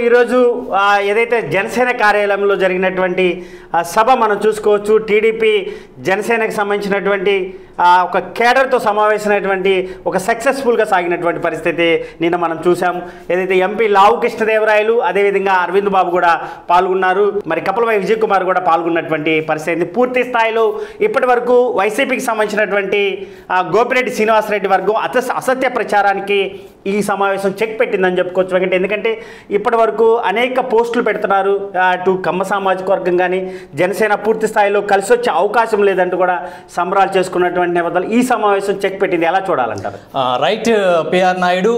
ఈరోజు ఏదైతే జనసేన కార్యాలయంలో జరిగినటువంటి సభ మనం చూసుకోవచ్చు. టీడీపీ జనసేనకు సంబంధించినటువంటి ఒక కేడర్తో సమావేశమైనటువంటి ఒక సక్సెస్ఫుల్గా సాగినటువంటి పరిస్థితి నిన్న మనం చూసాం. ఏదైతే ఎంపీ లావు కృష్ణదేవరాయలు అదేవిధంగా అరవింద్ బాబు కూడా పాల్గొన్నారు. మరి కపిలవాయి విజయ్ కుమార్ కూడా పాల్గొన్నటువంటి పరిస్థితి. పూర్తి స్థాయిలో ఇప్పటి వరకు వైసీపీకి సంబంధించినటువంటి గోపిరెడ్డి శ్రీనివాసరెడ్డి వర్గం అసత్య ప్రచారానికి ఈ సమావేశం చెక్ పెట్టిందని చెప్పుకోవచ్చు. ఎందుకంటే ఇప్పటి వరకు అనేక పోస్టులు పెడుతున్నారు. అటు కమ్మ సామాజిక వర్గం కానీ జనసేన పూర్తి స్థాయిలో కలిసి వచ్చే అవకాశం లేదంటూ కూడా సంబరాలు చేసుకున్నటువంటి నేపథ్యంలో ఈ సమావేశం చెక్ పెట్టింది. ఎలా చూడాలంటారు? రైట్ పిఆర్ నాయుడు,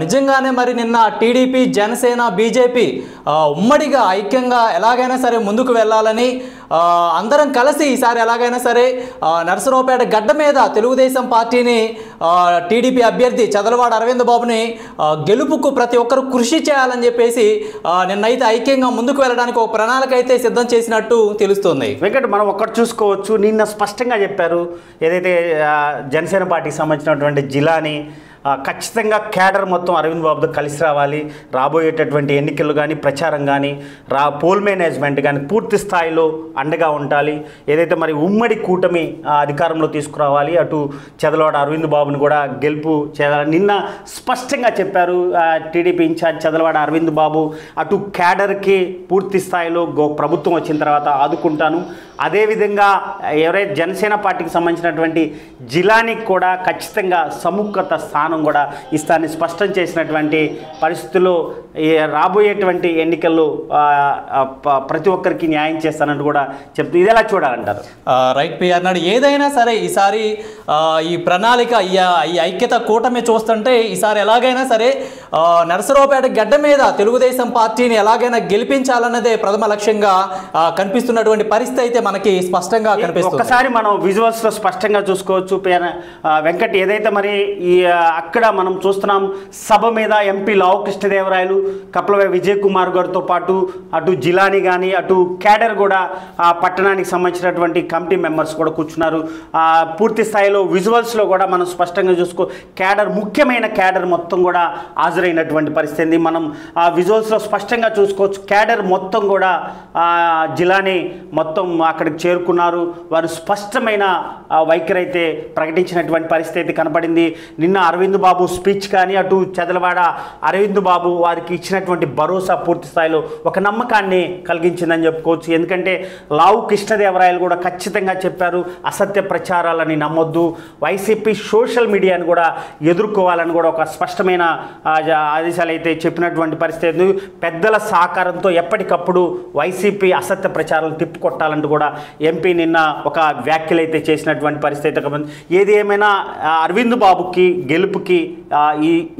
నిజంగానే మరి నిన్న టీడీపీ జనసేన బీజేపీ ఉమ్మడిగా ఐక్యంగా ఎలాగైనా సరే ముందుకు వెళ్ళాలని అందరం కలిసి ఈసారి ఎలాగైనా సరే నరసరావుపేట గడ్డ మీద తెలుగుదేశం పార్టీని టీడీపీ అభ్యర్థి చదలవాడ అరవింద్ బాబుని గెలుపుకు ప్రతి ఒక్కరు కృషి చేయాలని చెప్పేసి నిన్నైతే ఐక్యంగా ముందుకు వెళ్ళడానికి ఒక ప్రణాళిక అయితే సిద్ధం చేసినట్టు తెలుస్తుంది. వెంకట్, మనం ఒక్కటి చూసుకోవచ్చు. నిన్న స్పష్టంగా చెప్పారు ఏదైతే జనసేన పార్టీకి సంబంధించినటువంటి జిల్లాని ఖచ్చితంగా క్యాడర్ మొత్తం అరవింద్ బాబుతో కలిసి రావాలి. రాబోయేటటువంటి ఎన్నికలు కానీ ప్రచారం కానీ పోల్ మేనేజ్మెంట్ కానీ పూర్తి స్థాయిలో అండగా ఉండాలి. ఏదైతే మరి ఉమ్మడి కూటమి అధికారంలో తీసుకురావాలి. అటు చదలవాడ అరవింద్ బాబుని కూడా గెలుపు చేయాలి. నిన్న స్పష్టంగా చెప్పారు టీడీపీ ఇన్ఛార్జ్ చదలవాడ అరవింద్ బాబు. అటు క్యాడర్కి పూర్తి స్థాయిలో ప్రభుత్వం వచ్చిన తర్వాత ఆదుకుంటాను. అదేవిధంగా ఎవరైతే జనసేన పార్టీకి సంబంధించినటువంటి జిల్లానికి కూడా ఖచ్చితంగా సముఖత స్థానం కూడా ఇస్తానని స్పష్టం చేసినటువంటి పరిస్థితుల్లో రాబోయేటువంటి ఎన్నికల్లో ప్రతి ఒక్కరికి న్యాయం చేస్తానంటూ కూడా చెప్తూ ఇది ఎలా చూడాలంటారు? రైట్ పిఆర్ నాయుడు, ఏదైనా సరే ఈసారి ఈ ప్రణాళిక ఈ ఐక్యత కూటమి చూస్తుంటే ఈసారి ఎలాగైనా సరే నరసరావుపేట గడ్డ మీద తెలుగుదేశం పార్టీని ఎలాగైనా గెలిపించాలన్నదే ప్రథమ లక్ష్యంగా కనిపిస్తున్నటువంటి పరిస్థితి అయితే మనకి స్పష్టంగా కనిపిస్తుంది. ఒక్కసారి మనం విజువల్స్లో స్పష్టంగా చూసుకోవచ్చు వెంకట్. ఏదైతే మరి ఈ అక్కడ మనం చూస్తున్నాం సభ మీద ఎంపీ లావు కృష్ణదేవరాయలు కపిలవాయి విజయ్ కుమార్ గారితో పాటు అటు జిలాని కానీ అటు క్యాడర్ కూడా ఆ పట్టణానికి సంబంధించినటువంటి కమిటీ మెంబర్స్ కూడా కూర్చున్నారు. పూర్తి స్థాయిలో విజువల్స్లో కూడా మనం స్పష్టంగా క్యాడర్ ముఖ్యమైన క్యాడర్ మొత్తం కూడా హాజరైనటువంటి పరిస్థితి మనం ఆ విజువల్స్లో స్పష్టంగా చూసుకోవచ్చు. క్యాడర్ మొత్తం కూడా జిలాని మొత్తం అక్కడికి చేరుకున్నారు. వారు స్పష్టమైన వైఖరి అయితే ప్రకటించినటువంటి పరిస్థితి కనపడింది. నిన్న అరవింద్ బాబు స్పీచ్ కానీ అటు చదలవాడ అరవింద్ బాబు వారికి ఇచ్చినటువంటి భరోసా పూర్తి స్థాయిలో ఒక నమ్మకాన్ని కలిగించిందని చెప్పుకోవచ్చు. ఎందుకంటే లావు కృష్ణదేవరాయలు కూడా ఖచ్చితంగా చెప్పారు అసత్య ప్రచారాలని నమ్మొద్దు, వైసీపీ సోషల్ మీడియాను కూడా ఎదుర్కోవాలని కూడా ఒక స్పష్టమైన ఆదేశాలు అయితే చెప్పినటువంటి పరిస్థితి. పెద్దల సహకారంతో ఎప్పటికప్పుడు వైసీపీ అసత్య ప్రచారాలను తిప్పుకొట్టాలంటూ కూడా ఎంపీ నిన్న ఒక వ్యాఖ్యలు అయితే చేసినటువంటి పరిస్థితి. ఏది ఏమైనా అరవింద్ బాబుకి గెలుపుకి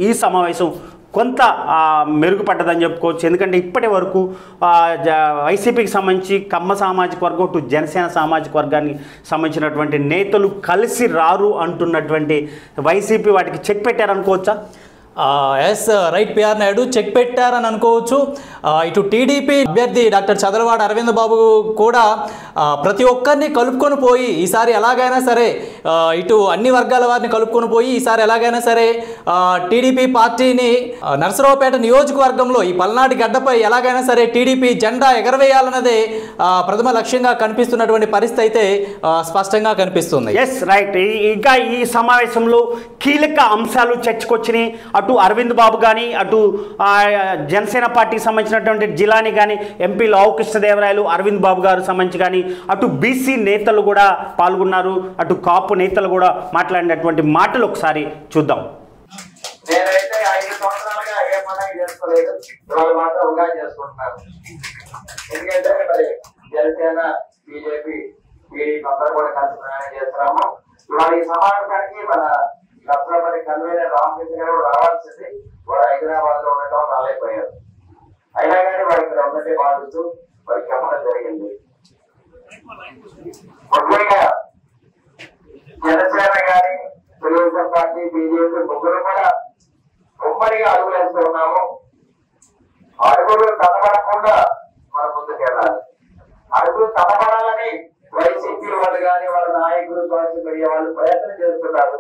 ఈ సమావేశం కొంత మెరుగుపడ్డదని చెప్పుకోవచ్చు. ఎందుకంటే ఇప్పటి వరకు వైసీపీకి సంబంధించి కమ్మ సామాజిక వర్గం టు జనసేన సామాజిక వర్గానికి సంబంధించినటువంటి నేతలు కలిసి రారు అంటున్నటువంటి వైసీపీ వాటికి చెక్ పెట్టారనుకోవచ్చా? Yes right PR Naidu, check పెట్టారని అనుకోవచ్చు. ఇటు టీడీపీ అభ్యర్థి డాక్టర్ చదలవాడ అరవింద్ బాబు కూడా ప్రతి ఒక్కరిని కలుపుకొని పోయి ఈసారి ఎలాగైనా సరే ఇటు అన్ని వర్గాల వారిని కలుపుకొని పోయి ఈసారి ఎలాగైనా సరే టీడీపీ పార్టీని నరసరావుపేట నియోజకవర్గంలో ఈ పల్నాటి గడ్డపై ఎలాగైనా సరే టీడీపీ జెండా ఎగరవేయాలన్నదే ప్రథమ లక్ష్యంగా కనిపిస్తున్నటువంటి పరిస్థితి అయితే స్పష్టంగా కనిపిస్తుంది. Yes right. ఇంకా ఈ సమావేశంలో కీలక అంశాలు చర్చకొచ్చినాయి. అటు అరవింద్ బాబు కానీ అటు జనసేన పార్టీకి సంబంధించినటువంటి జిలాని కానీ ఎంపీ లావు కృష్ణదేవరాయలు అరవింద్ బాబు గారు సంబంధించి కానీ అటు బీసీ నేతలు కూడా పాల్గొన్నారు. అటు కాపు నేతలు కూడా మాట్లాడినటువంటి మాటలు ఒకసారి చూద్దాం. నేనైతే 5 సంవత్సరాలుగా ఏ పండుగ చేసుకోలేదు, ఇవాళ మాత్రం ఉగాది చేసుకుంటున్నారు. ఎందుకంటే మరి జనసేన బీజేపీ టీడీపీ అందరూ కూడా కలిసి ప్రయాణం చేస్తున్నాము. ఇవాళ ఈ సమావేశానికి మన నరసరావుపేట కన్వీనర్ రామకృష్ణ గారు కూడా రావాల్సింది, వాడు హైదరాబాద్ లో ఉండటం రాలేకపోయారు. అయినా కానీ వాడు ఇక్కడ ఉన్నట్టే భావిస్తూ వారికి చెప్పడం జరిగింది. ముఖ్యంగా జనసేన గాని తెలుగుదేశం పార్టీ బీజేపీ ముగ్గురు కూడా ఉమ్మడిగా అడుగులు వేస్తూ ఉన్నాము. అడుగులు తప్పబడకుండా మనం ముందుకెళ్ళాలి. అడుగులు తప్పబడాలని వైసీపీ వాళ్ళు కానీ వాళ్ళ నాయకులు సోషల్ మీడియా వాళ్ళు ప్రయత్నం చేస్తున్నారు.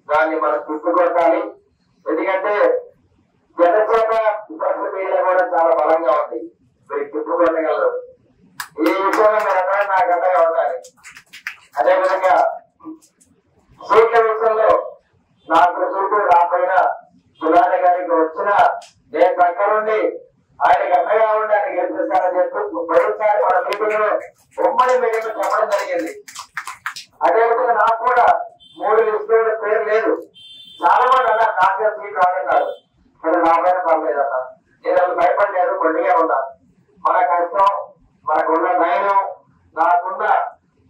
దాన్ని మనం గుర్తుకొట్టాలి. ఎందుకంటే జనసేన సోషల్ మీడియా కూడా చాలా బలంగా ఉంది. మీరు తిప్పుకోగలరు. ఈ విషయంలో మీరు ఎక్కడ నాకు అండగా ఉండాలి. అదేవిధంగా సీట్ల విషయంలో నాకు సీట్లు రాకపోయినా సుధాని గారికి వచ్చిన నేను దగ్గరుండి ఆయనకి అండగా ఉండి ఆయన గెలిపిస్తానని చెప్పి మరోసారి మన మీటింగ్ లో ఉమ్మడి మీటింగ్ చెప్పడం జరిగింది. అదేవిధంగా నాకు కూడా 3 లిస్టుల పేరు లేదు. చాలా మంది అన్నా నాకే సీట్ రాలేదు, మరి నా పైన పర్లేదన్న. నేను భయపడలేదు, కొండిగా ఉన్నా. మన కష్టం, మనకున్న ధైర్యం, నాకున్న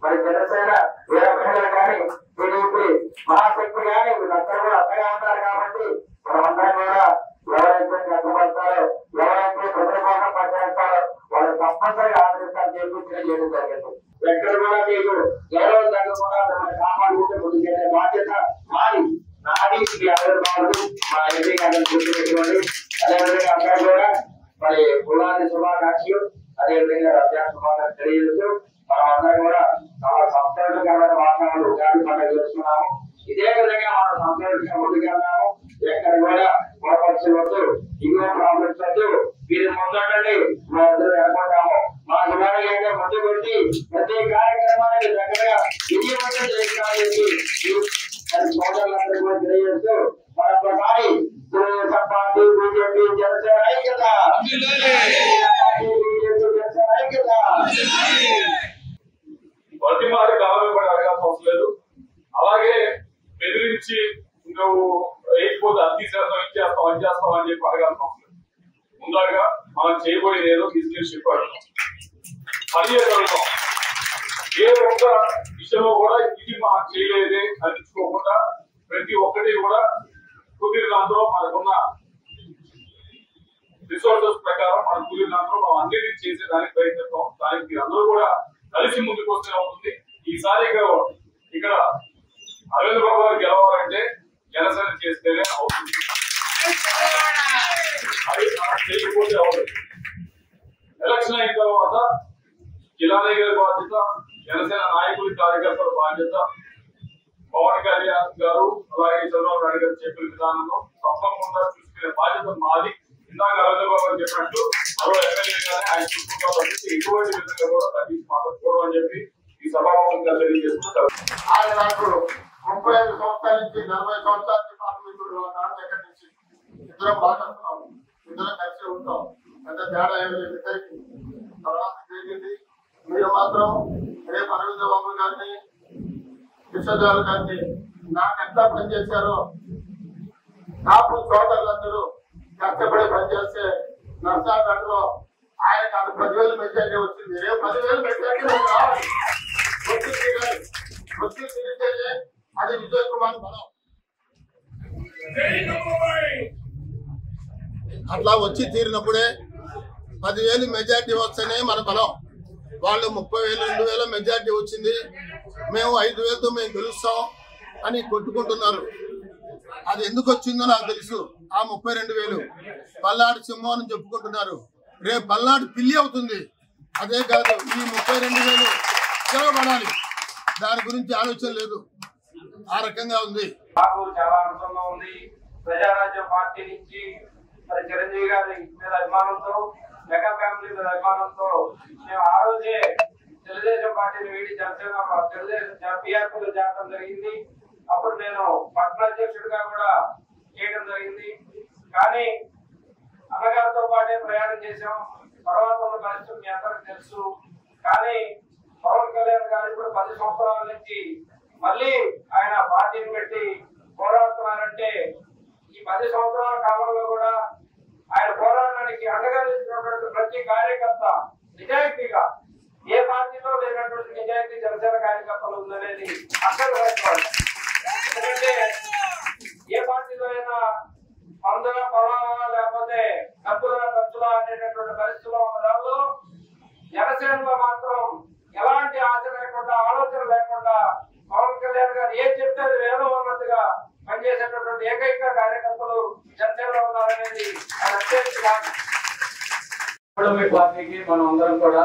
మరి జనసేన వేరే మహిళలు కానీ టీడీపీ మహాశక్తి కానీ వీళ్ళందరూ కూడా అంతగా ఉన్నారు కాబట్టి మనమందరం కూడా ఎవరైతే కష్టపడతారో, ఎవరైతే ప్రతిపాదన పనిచేస్తారో వాళ్ళు తప్పనిసరిగా ఆదరిస్తారని చెప్పి తెలియజేయడం జరిగింది. ఎక్కడ కూడా మీకు గౌరవం తగ్గకుండా మిమ్మల్ని కాపాడుకుంటే ముందుకెళ్ళే బాధ్యత మాది, నాది. మీ అందరూ బాగుంది. మా ఎంపీ గారిని గుర్తుపెట్టుకోండి. అదేవిధంగా అందరూ కూడా మరి ఉగాది శుభాకాంక్షలు, అదేవిధంగా రంజాన్ శుభాకాంక్షలు తెలియజేస్తూ మనం అందరం కూడా చాలా సంతోషకరమైన వాతావరణంలో ఉగాది పండుగ చేస్తున్నాము. ఇదే విధంగా మనం సంతోషంగా ముందుకెళ్తాము. ఎక్కడ కూడా కోపక్షలు వద్దు, ఇంకో ప్రాబ్లమ్స్ వద్దు. మీరు ముందుండండి, మా అందరూ అనుకుంటాము. మా శుభాలు ఏంటో ముందు పెట్టి ప్రతి కార్యక్రమానికి దగ్గరగా విజయవంతం చేస్తామని చెప్పి సోదరులందరూ కూడా తెలియజేస్తూ మరొకసారి తెలుగుదేశం పార్టీ, బీజేపీ, జనసేన ఐక్యత, ఐక్యత. ప్రతిమారి కాలం కూడా అడగాల్సిన అవసరం లేదు. అలాగే బెదిరించి నువ్వు వేయకపోతే అది చేస్తాం అని చేస్తాం అని చెప్పి అడగాల్సిన అవసరం లేదు. ముందుగా మనం చేయబోయేది ఏదో తీసుకెళ్ళి చెప్పాడు, అది అడుగుతాం. ఏ ఒక్క విషయంలో కూడా ఇది మనం చేయలేదే అనిపించుకోకుండా ప్రతి ఒక్కటి కూడా కుదిరినంతలో మనకున్న రిసోర్సెస్ ప్రకారం మనం కుదిరినంతలో మనం అన్నిటిని చేసేదానికి ప్రయత్నిస్తాం. దానికి మీరు అందరూ కూడా కలిసి ముందుకు వస్తే అవుతుంది. ఈసారి ఇక్కడ అరవింద్ బాబు గారు గెలవాలంటే జనసేన చేస్తేనే అవుతుంది, అది చేయకపోతే అవుతుంది. ఎలక్షన్ అయిన తర్వాత జిల్లాలయ గారి బాధ్యత, జనసేన నాయకులు కార్యకర్తల బాధ్యత, పవన్ కళ్యాణ్ గారు అలాగే చంద్రబాబు నాయుడు గారు చెప్పిన విధానంలో తప్పకుండా చూసుకునే బాధ్యత మాది. ఇందాక అరవింద్ బాబు గారు చెప్పినట్టు మరో ఎమ్మెల్యేగానే ఆయన చూసుకుంటామని చెప్పి ఎటువంటి విధంగా కూడా తగ్గించి మాట్లాడుకోవడం అని చెప్పి ఈ సభాముఖంగా తెలియజేసుకుంటారు. ఆయన నాకు 35 సంవత్సరాల నుంచి 40 సంవత్సరాల నుంచి పార్లమెంటు దగ్గర నుంచి ఇద్దరం మాట్లాడుతున్నాం, ఇద్దరం కలిసి ఉంటాం. అంటే తేడా ఏమి లేదు ఇద్దరికి. తర్వాత జరిగింది మీరు మాత్రం రేపు అరవింద్ బాబు గారిని, విశ్వదేవాల గారిని నాకు ఎంత పనిచేశారో నాకు సోదరులందరూ కష్టపడి పనిచేస్తే నర్సాపేటలో ఆయనకు అది 10,000 మెజార్టీ వచ్చింది. రేపు 10,000 మెజార్టీ రావాలి. వచ్చి తిరిగితేనే అది విజయ్ కుమార్ బలం. అట్లా వచ్చి తీరినప్పుడే 10,000 మెజార్టీ వస్తేనే మన బలం. వాళ్ళు 30,000, 2,000 మెజార్టీ వచ్చింది, మేము 5,000తో మేము గెలుస్తాం అని కొట్టుకుంటున్నారు. అది ఎందుకు వచ్చిందో నాకు తెలుసు. ఆ 32,000 పల్నాడు సింహం అని చెప్పుకుంటున్నారు. రేపు పల్నాడు పిల్లి అవుతుంది. అదే కాదు, ఈ 32,000 తిరగబడాలి. దాని గురించి ఆలోచన లేదు. ఆ రకంగా ఉంది. నాకు చాలా ఆనందంగా ఉంది. ప్రజారాజ్యం పార్టీ నుంచి మరి చిరంజీవి గారి మీద అభిమానంతో, మెగా ఫ్యామిలీ మీద అభిమానంతో మేము ఆ రోజే తెలుగుదేశం పార్టీని వీడి జనసేన తెలుగుదేశం టీఆర్పీలో చేరడం జరిగింది. అప్పుడు నేను పట్టణ అధ్యక్షుడిగా కూడా చేయడం జరిగింది. కానీ అన్నగారితో పాటే ప్రయాణం చేశాం. తర్వాత ఉన్న పరిస్థితులు మీ అందరికి తెలుసు. కానీ పవన్ కళ్యాణ్ గారు ఇప్పుడు 10 సంవత్సరాల నుంచి మళ్ళీ ఆయన పార్టీని పెట్టి పోరాడుతున్నారంటే ఈ 10 సంవత్సరాల కాలంలో కూడా ఆయన పోరాటానికి అండగా నిలిచినటువంటి ప్రతి కార్యకర్త నిజాయితీగా, ఏ పార్టీలో లేనటువంటి నిజాయితీ జనసేన కార్యకర్తలు ఉందనేది అర్థం చేసుకోవాలి. ఎందుకంటే ఏ పార్టీలో అయినా మందుల పొలాల లేకపోతే ఖర్చుల అనేటటువంటి పరిస్థితుల్లో ఉన్న దానిలో జనసేనలో మాత్రం ఎలాంటి ఆశ లేకుండా, ఆలోచన లేకుండా పవన్ కళ్యాణ్ గారు ఏం చెప్తే అది వేదో అన్నట్టుగా పనిచేసేటటువంటి ఏకైక కార్యకర్తలు జనసేనలో ఉన్నారనేది పార్టీకి మనం అందరం కూడా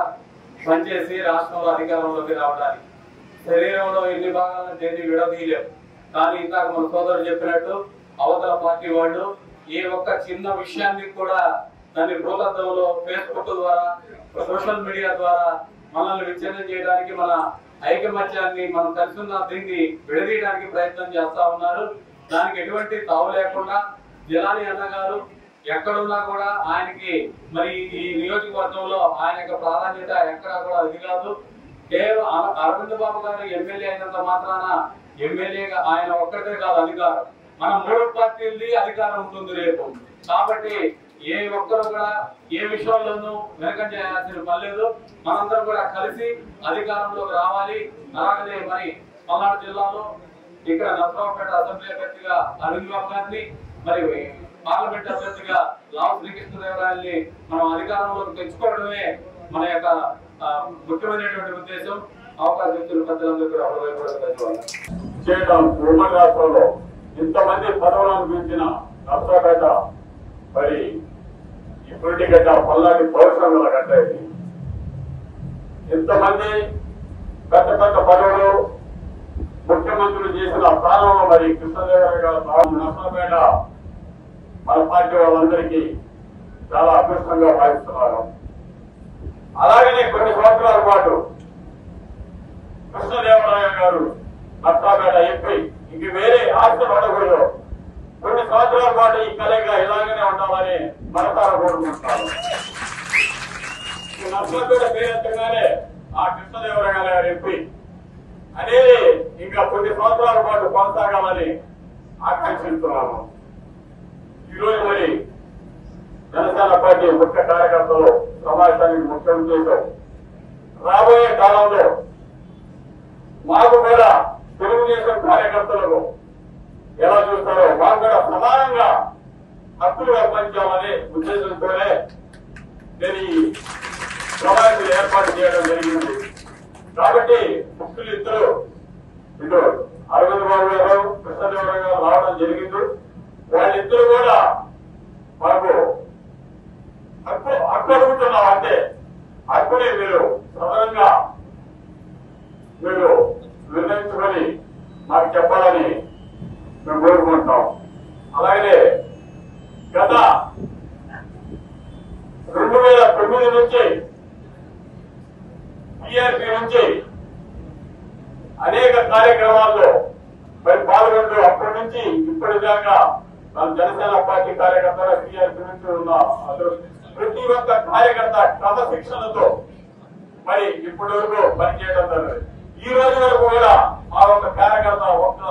పనిచేసి రాష్ట్రంలో అధికారంలోకి రావడానికి శరీరంలో ఎన్ని భాగాలను దేన్ని విడదీయలేము. కానీ ఇందాక మన సోదరుడు చెప్పినట్టు అవతల పార్టీ వాళ్ళు ఏ ఒక్క చిన్న విషయాన్ని కూడా దాన్ని భూతత్వంలో ఫేస్బుక్ ద్వారా సోషల్ మీడియా ద్వారా మనల్ని విచ్ఛిన్నం చేయడానికి, మన ఐకమత్యాన్ని మనం కలిసి ఉన్న దీన్ని విడదీయడానికి ప్రయత్నం చేస్తా ఉన్నారు. దానికి ఎటువంటి తావు లేకుండా జిలాని అన్న గారు ఎక్కడున్నా కూడా ఆయనకి మరి ఈ నియోజకవర్గంలో ఆయన యొక్క ప్రాధాన్యత ఎక్కడా కూడా అది కాదు. కేవలం అరవింద్ బాబు గారు ఎమ్మెల్యే అయినంత మాత్రాన ఎమ్మెల్యేగా ఆయన ఒక్కటే కాదు అధికారం, మన 3 పార్టీలది అధికారం ఉంటుంది రేపు. కాబట్టి ఏ ఒక్కరు కూడా ఏ విషయంలోనూ వెనకంజ చేయాల్సిన పని లేదు. మనందరం కూడా కలిసి అధికారంలోకి రావాలి. అలాగనే మరి పల్నాడు జిల్లాలో ఇక్కడ నరసరావుపేట అసెంబ్లీ అభ్యర్థిగా అరవింద్ బాబు గారిని, మరి పార్లమెంట్ అభ్యర్థిగా లావు శ్రీకృష్ణదేవరాయల్ని మనం అధికారంలోకి తెచ్చుకోవడమే మన యొక్క ముఖ్యమైనటువంటి ఉద్దేశం. అవకాశం ఇచ్చిన పెద్దలందరూ కూడా చేయడం ఉమ్మడి రాష్ట్రంలో ఇంతమంది పదవులను గురించిన నరసరావుపేట మరి ఈ పొలిటికల్ పల్నాడు పౌరుషంలో కట్టేది. ఇంతమంది పెద్ద పెద్ద పదవులు ముఖ్యమంత్రులు చేసిన స్థానంలో మరి కృష్ణదేవరాయ గారు నరసరావుపేట మన పార్టీ వాళ్ళందరికీ చాలా అదృష్టంగా భావిస్తున్నారు. అలాగనే కొన్ని సంవత్సరాల పాటు కృష్ణదేవరాయ గారు నరసరావుపేట ఎంపీ ఇంక వేరే ఆశ పడకూడదు. కొన్ని సంవత్సరాల పాటు ఈ కలయిక ఇలాగనే ఉండాలని మనసారా కోరుకుంటున్నారు. నరసరావుపేట పేరెత్తగానే ఆ కృష్ణదేవరాయ గారు ఎంపీ అనేది ఇంకా కొన్ని సంవత్సరాల పాటు కొనసాగాలని ఆకాంక్షిస్తున్నాము. ఈరోజు మరి జనసేన పార్టీ ముఖ్య కార్యకర్తలు సమావేశానికి ముఖ్య ఉద్దేశం రాబోయే కాలంలో మాకు కూడా తెలుగుదేశం కార్యకర్తలకు ఎలా చూస్తారో మాకు కూడా సమానంగా హక్కులు కల్పించాలనే ఉద్దేశంతోనే నేను ఈ సమావేశం ఏర్పాటు చేయడం జరిగింది. కాబట్టి ముఖ్యులు ఇద్దరు ఇటు అరవింద్ బాబు గారు కృష్ణదేవరాయ గారు రావడం జరిగింది. వాళ్ళిద్దరు కూడా మనకు హక్కు అడుగుతున్నాం అంటే హక్కుని మీరు ప్రధానంగా మీరు నిర్ణయించుకొని మాకు చెప్పాలని మేము కోరుకుంటాం. అలాగే గత 2009 నుంచి టీఆర్పీ నుంచి అనేక కార్యక్రమాల్లో మరి పాల్గొంటూ అప్పటి నుంచి ఇప్పటిదాకా మన జనసేన పార్టీ కార్యకర్తగా టీఆర్పీ నుంచి ఉన్న ప్రతి ఒక్క కార్యకర్త క్రమశిక్షణతో మరి ఇప్పటి వరకు పనిచేయడం జరిగింది. ఈ రోజు వరకు కూడా ఆ ఒక్క కార్యకర్త ఒక్క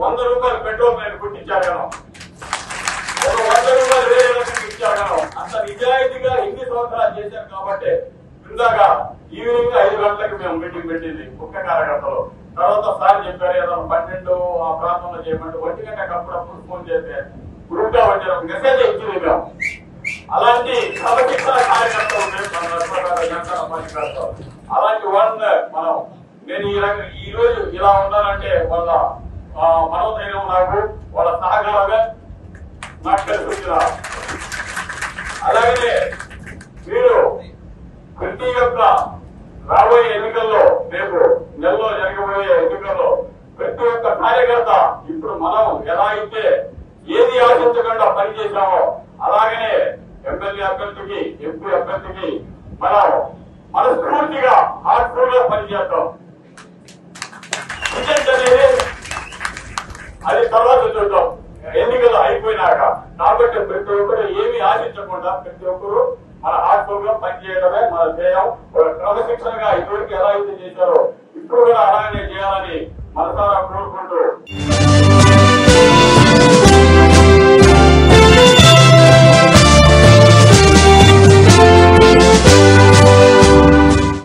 100 రూపాయలు పెట్రోల్ నేను కుట్టించాను, 100 రూపాయలు వేరే రకంగా ఇచ్చాను. అంత నిజాయితీగా ఎన్ని సంవత్సరాలు చేశాను కాబట్టి ఇందాక ఈవినింగ్ 5 గంటలకు మేము మీటింగ్ పెట్టింది ముఖ్య కార్యకర్తలు. తర్వాత సార్ చెప్పారు ఏదైనా 12 ఆ ప్రాంతంలో చేయమంటే 1 గంటకు అప్పుడప్పుడు ఫోన్ చేస్తే గ్రూప్ గా వచ్చారు మెసేజ్ ఇచ్చింది మేము. అలాంటి క్రమశిక్షణ కార్యకర్తలు అలాంటి వాళ్ళని మనం నేను ఈ రోజు ఇలా ఉన్నానంటే వాళ్ళ మనోధైర్యం నాకు వాళ్ళ సహకారంగా నాకు కలిసి వచ్చిన. అలాగనే మీరు ప్రతి ఒక్క రాబోయే ఎన్నికల్లో రేపు నెలలో జరగబోయే ఎన్నికల్లో ప్రతి ఒక్క కార్యకర్త ఇప్పుడు మనం ఎలా అయితే ఏది ఆశించకుండా పనిచేశామో అలాగనే ఎమ్మెల్యే అభ్యర్థికి ఎంపీ అభ్యర్థికి మనం మనస్ఫూర్తిగా హార్ట్ఫుల్ గా పనిచేస్తాం. రిజల్ట్ అనేది అది తర్వాత చూద్దాం ఎన్నికలు అయిపోయినాక. కాబట్టి ప్రతి ఒక్కరు ఏమీ ఆశించకుండా ప్రతి ఒక్కరు మన హార్ట్ఫుల్ గా పనిచేయడమే మన ధ్యేయం. క్రమశిక్షణగా ఇటువంటి